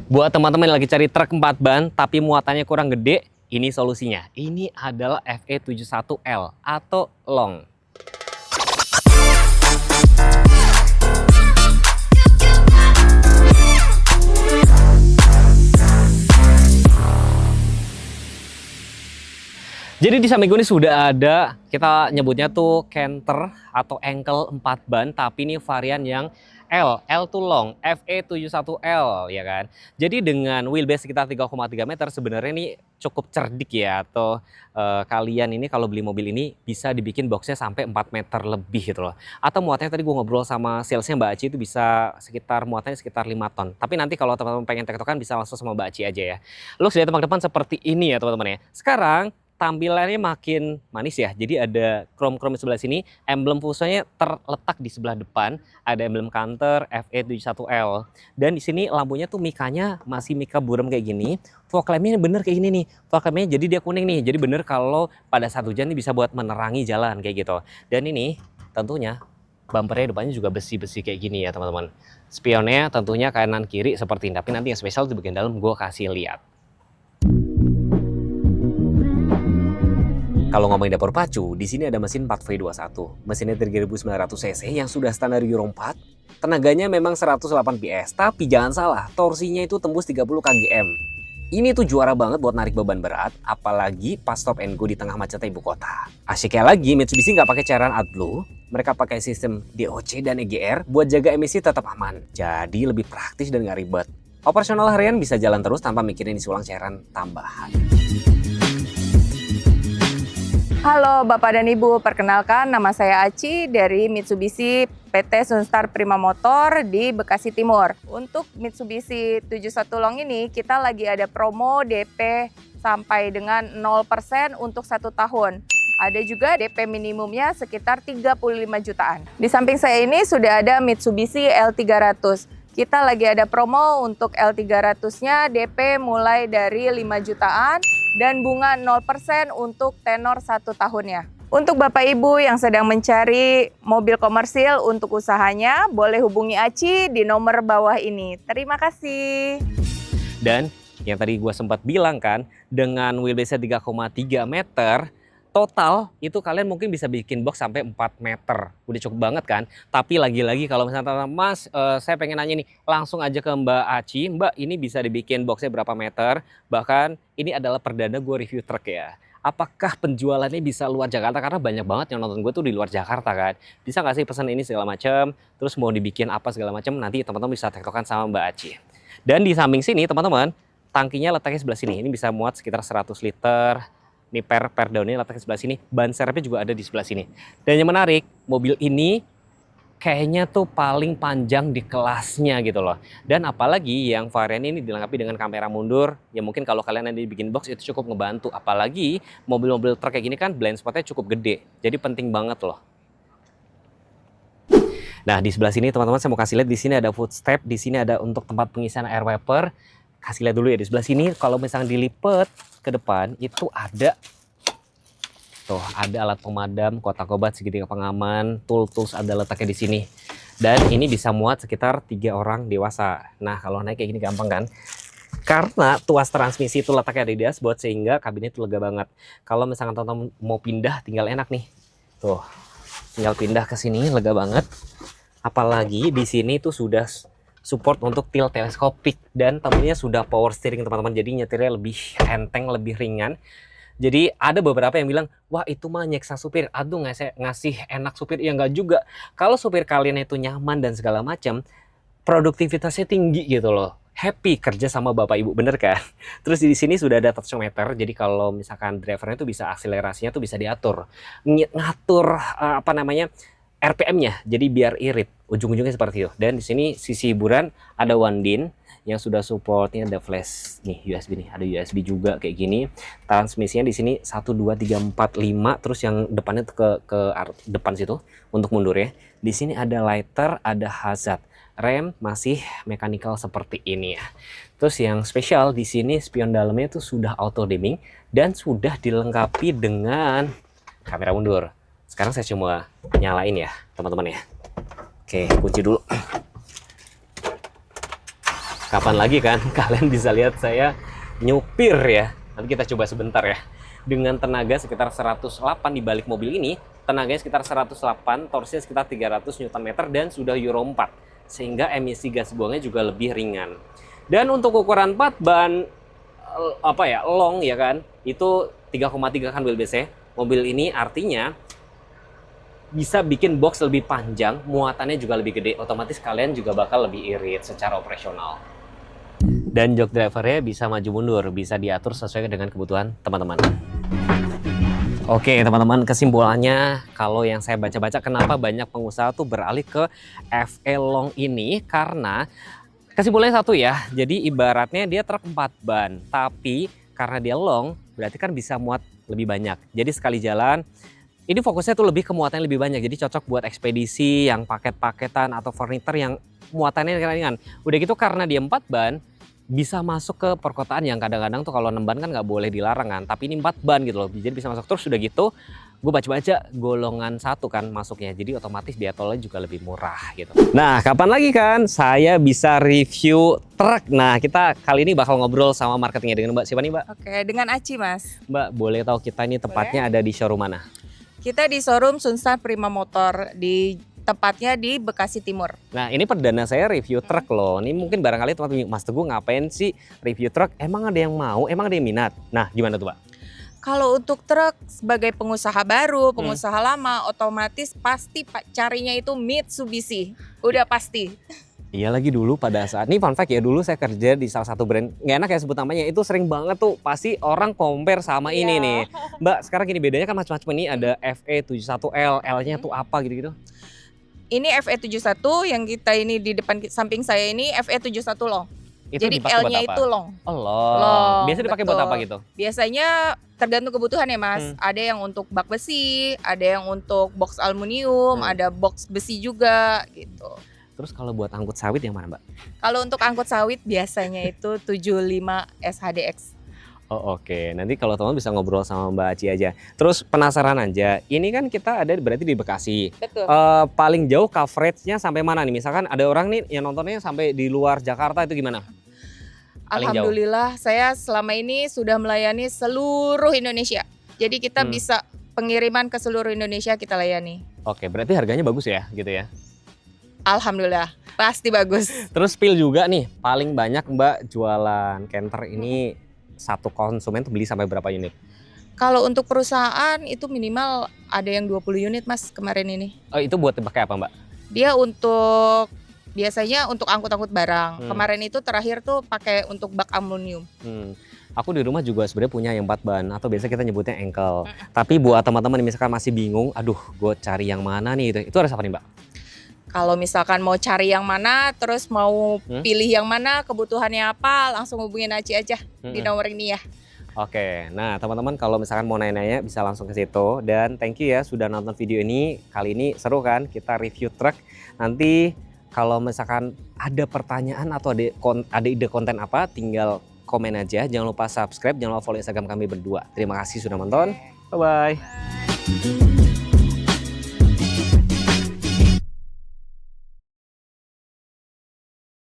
Buat teman-teman yang lagi cari truk 4 ban tapi muatannya kurang gede, ini solusinya. Ini adalah FE71L atau long. Jadi di samping gue ini sudah ada, kita nyebutnya tuh canter atau ankle 4 ban, tapi ini varian yang L tuh long, FE71L ya kan. Jadi dengan wheelbase sekitar 3,3 meter sebenarnya ini cukup cerdik ya, atau kalian ini kalau beli mobil ini bisa dibikin boxnya sampai 4 meter lebih gitu loh. Atau muatannya tadi gue ngobrol sama salesnya Mbak Aci itu bisa muatannya sekitar 5 ton. Tapi nanti kalau teman-teman pengen tektokan bisa langsung sama Mbak Aci aja ya. Look dari tempat depan seperti ini ya teman-teman ya. Sekarang tampilannya makin manis ya. Jadi ada chrome-chrome di sebelah sini, emblem fusanya terletak di sebelah depan, ada emblem Canter FE71L. Dan di sini lampunya tuh mikanya masih mika buram kayak gini. Fog lampnya bener kayak gini nih. Fog lampnya jadi dia kuning nih. Jadi bener kalau pada saat hujan nih bisa buat menerangi jalan kayak gitu. Dan ini tentunya bumpernya depannya juga besi-besi kayak gini ya teman-teman. Spionnya tentunya kanan kiri seperti ini. Tapi nanti yang spesial di bagian dalam gue kasih lihat. Kalau ngomongin dapur pacu, di sini ada mesin 4V21. Mesinnya 3900 cc yang sudah standar Euro 4. Tenaganya memang 108 PS, tapi jangan salah, torsinya itu tembus 30 kgm. Ini tuh juara banget buat narik beban berat, apalagi pas stop and go di tengah macetnya ibu kota. Asyiknya lagi, Mitsubishi nggak pakai cairan AdBlue, mereka pakai sistem DOC dan EGR buat jaga emisi tetap aman. Jadi lebih praktis dan nggak ribet. Operasional harian bisa jalan terus tanpa mikirin isi ulang cairan tambahan. Halo Bapak dan Ibu, perkenalkan nama saya Aci dari Mitsubishi PT Sunstar Prima Motor di Bekasi Timur. Untuk Mitsubishi 71 Long ini kita lagi ada promo DP sampai dengan 0% untuk 1 tahun. Ada juga DP minimumnya sekitar 35 jutaan. Di samping saya ini sudah ada Mitsubishi L300. Kita lagi ada promo untuk L300-nya DP mulai dari 5 jutaan dan bunga 0% untuk tenor 1 tahunnya. Untuk Bapak Ibu yang sedang mencari mobil komersil untuk usahanya, boleh hubungi Aci di nomor bawah ini. Terima kasih. Dan yang tadi gue sempat bilang kan, dengan wheelbase 3,3 meter, total itu kalian mungkin bisa bikin box sampai 4 meter. Udah cukup banget kan? Tapi lagi-lagi kalau misalnya Mas, saya pengen nanya nih, langsung aja ke Mbak Aci. Mbak, ini bisa dibikin boxnya berapa meter? Bahkan ini adalah perdana gue review truk ya. Apakah penjualannya bisa luar Jakarta? Karena banyak banget yang nonton gue tuh di luar Jakarta kan. Bisa nggak sih pesan ini segala macam? Terus mau dibikin apa segala macam? Nanti teman-teman bisa tektokan sama Mbak Aci. Dan di samping sini teman-teman, tangkinya letaknya sebelah sini. Ini bisa muat sekitar 100 liter. Ini per daunnya letaknya sebelah sini, ban serepnya juga ada di sebelah sini. Dan yang menarik, mobil ini kayaknya tuh paling panjang di kelasnya gitu loh. Dan apalagi yang varian ini dilengkapi dengan kamera mundur, ya mungkin kalau kalian nanti bikin box itu cukup ngebantu. Apalagi mobil-mobil truk kayak gini kan blind spotnya cukup gede, jadi penting banget loh. Nah di sebelah sini teman-teman saya mau kasih lihat, di sini ada footstep, di sini ada untuk tempat pengisian air wiper. Kasih lihat dulu ya di sebelah sini, kalau misalnya dilipat ke depan itu ada tuh, ada alat pemadam, kotak obat, segitiga pengaman, tools ada letaknya di sini. Dan ini bisa muat sekitar 3 orang dewasa. Nah kalau naik kayak gini gampang kan? Karena tuas transmisi itu letaknya di dashboard sehingga kabinnya itu lega banget. Kalau misalkan teman-teman mau pindah tinggal enak nih. Tuh, tinggal pindah ke sini lega banget. Apalagi di sini tuh sudah support untuk tilt teleskopik dan tentunya sudah power steering teman-teman, jadi nyetirnya lebih enteng, lebih ringan. Jadi ada beberapa yang bilang, wah itu mah nyeksa supir, aduh ngasih enak supir. Ya enggak juga, kalau supir kalian itu nyaman dan segala macam, produktivitasnya tinggi gitu loh, happy kerja sama bapak ibu, bener kan? Terus di sini sudah ada tensiometer, jadi kalau misalkan drivernya tuh bisa akselerasinya tuh bisa diatur, ngatur apa namanya, RPM-nya, jadi biar irit, ujung-ujungnya seperti itu. Dan di sini sisi hiburan ada one din yang sudah support, ini ada flash nih USB nih, ada USB juga kayak gini. Transmisinya di sini 1 2 3 4 5, terus yang depannya ke depan situ untuk mundur ya. Di sini ada lighter, ada hazard. Rem masih mechanical seperti ini ya. Terus yang spesial di sini spion dalamnya itu sudah auto dimming dan sudah dilengkapi dengan kamera mundur. Sekarang saya coba nyalain ya teman-teman ya. Oke, kunci dulu. kapan lagi kan kalian bisa lihat saya nyupir ya. Nanti kita coba sebentar ya. Dengan tenaga sekitar 108 di balik mobil ini, tenaganya sekitar 108, torsinya sekitar 300 Nm dan sudah Euro 4. Sehingga emisi gas buangnya juga lebih ringan. Dan untuk ukuran part ban long ya kan, itu 3,3 kan wheelbase-nya. Mobil ini artinya bisa bikin box lebih panjang, muatannya juga lebih gede, otomatis kalian juga bakal lebih irit secara operasional. Dan jok drivernya bisa maju mundur, bisa diatur sesuai dengan kebutuhan teman-teman. Oke teman-teman, kesimpulannya kalau yang saya baca-baca kenapa banyak pengusaha tuh beralih ke FE long ini, karena kesimpulannya satu ya, jadi ibaratnya dia truk 4 ban, tapi karena dia long berarti kan bisa muat lebih banyak. Jadi sekali jalan ini fokusnya tuh lebih ke muatan lebih banyak, jadi cocok buat ekspedisi yang paket-paketan atau furniture yang muatannya ringan. Udah gitu karena dia 4 ban, bisa masuk ke perkotaan yang kadang-kadang tuh kalau 6 ban kan nggak boleh dilarang kan, tapi ini 4 ban gitu loh, jadi bisa masuk. Terus udah gitu, gue baca-baca golongan 1 kan masuknya, jadi otomatis dia tolnya juga lebih murah gitu. Nah, kapan lagi kan saya bisa review truk? Nah, kita kali ini bakal ngobrol sama marketingnya dengan Mbak siapa nih Mbak? Oke, dengan Aci Mas. Mbak, boleh tahu kita ini tepatnya ada di showroom mana? Kita di showroom Sunstar Prima Motor, di tepatnya di Bekasi Timur. Nah, ini perdana saya review truk loh. Ini mungkin barangkali teman-teman, Mas Teguh ngapain sih review truk? Emang ada yang mau? Emang ada yang minat? Nah, gimana tuh Mbak? Kalau untuk truk sebagai pengusaha baru, pengusaha lama, otomatis pasti carinya itu Mitsubishi. Udah pasti. Iya lagi dulu pada saat, ini fun fact ya, dulu saya kerja di salah satu brand, nggak enak ya sebut namanya, itu sering banget tuh pasti orang compare sama ini nih. Mbak, sekarang gini bedanya kan macam-macam, ini ada FE71L, L-nya tuh apa gitu-gitu? Ini FE71, yang kita ini di depan samping saya ini FE71 long. Itu Jadi dipakai buat L-nya apa? itu long. Oh long. Long, Biasa dipakai buat betul. apa gitu? Biasanya tergantung kebutuhan ya Mas. Ada yang untuk bak besi, ada yang untuk box aluminium, ada box besi juga gitu. Terus kalau buat angkut sawit yang mana Mbak? Kalau untuk angkut sawit biasanya itu 75 SHDX. Oh oke, nanti kalau teman bisa ngobrol sama Mbak Aci aja. Terus penasaran aja, ini kan kita ada berarti di Bekasi. Betul. Paling jauh coveragenya sampai mana nih? Misalkan ada orang nih yang nontonnya sampai di luar Jakarta itu gimana? Paling jauh. Alhamdulillah saya selama ini sudah melayani seluruh Indonesia. Jadi kita bisa pengiriman ke seluruh Indonesia kita layani. Oke, berarti harganya bagus ya gitu ya? Alhamdulillah, pasti bagus. Terus spill juga nih, paling banyak Mbak jualan Canter ini satu konsumen tuh beli sampai berapa unit? Kalau untuk perusahaan itu minimal ada yang 20 unit Mas kemarin ini. Oh itu buat pakai apa Mbak? Dia untuk biasanya untuk angkut-angkut barang. Kemarin itu terakhir tuh pakai untuk bak aluminium. Aku di rumah juga sebenarnya punya yang 4 ban atau biasa kita nyebutnya ankle. Tapi buat teman-teman yang misalkan masih bingung, aduh gue cari yang mana nih, itu harus apa nih Mbak? Kalau misalkan mau cari yang mana, terus mau pilih yang mana, kebutuhannya apa, langsung hubungin Aci aja di nomor ini ya. Oke, nah teman-teman kalau misalkan mau nanya-nanya bisa langsung ke situ. Dan thank you ya sudah nonton video ini. Kali ini seru kan kita review truk. Nanti kalau misalkan ada pertanyaan atau ada ide konten apa, tinggal komen aja. Jangan lupa subscribe, jangan lupa follow Instagram kami berdua. Terima kasih sudah nonton. Bye-bye.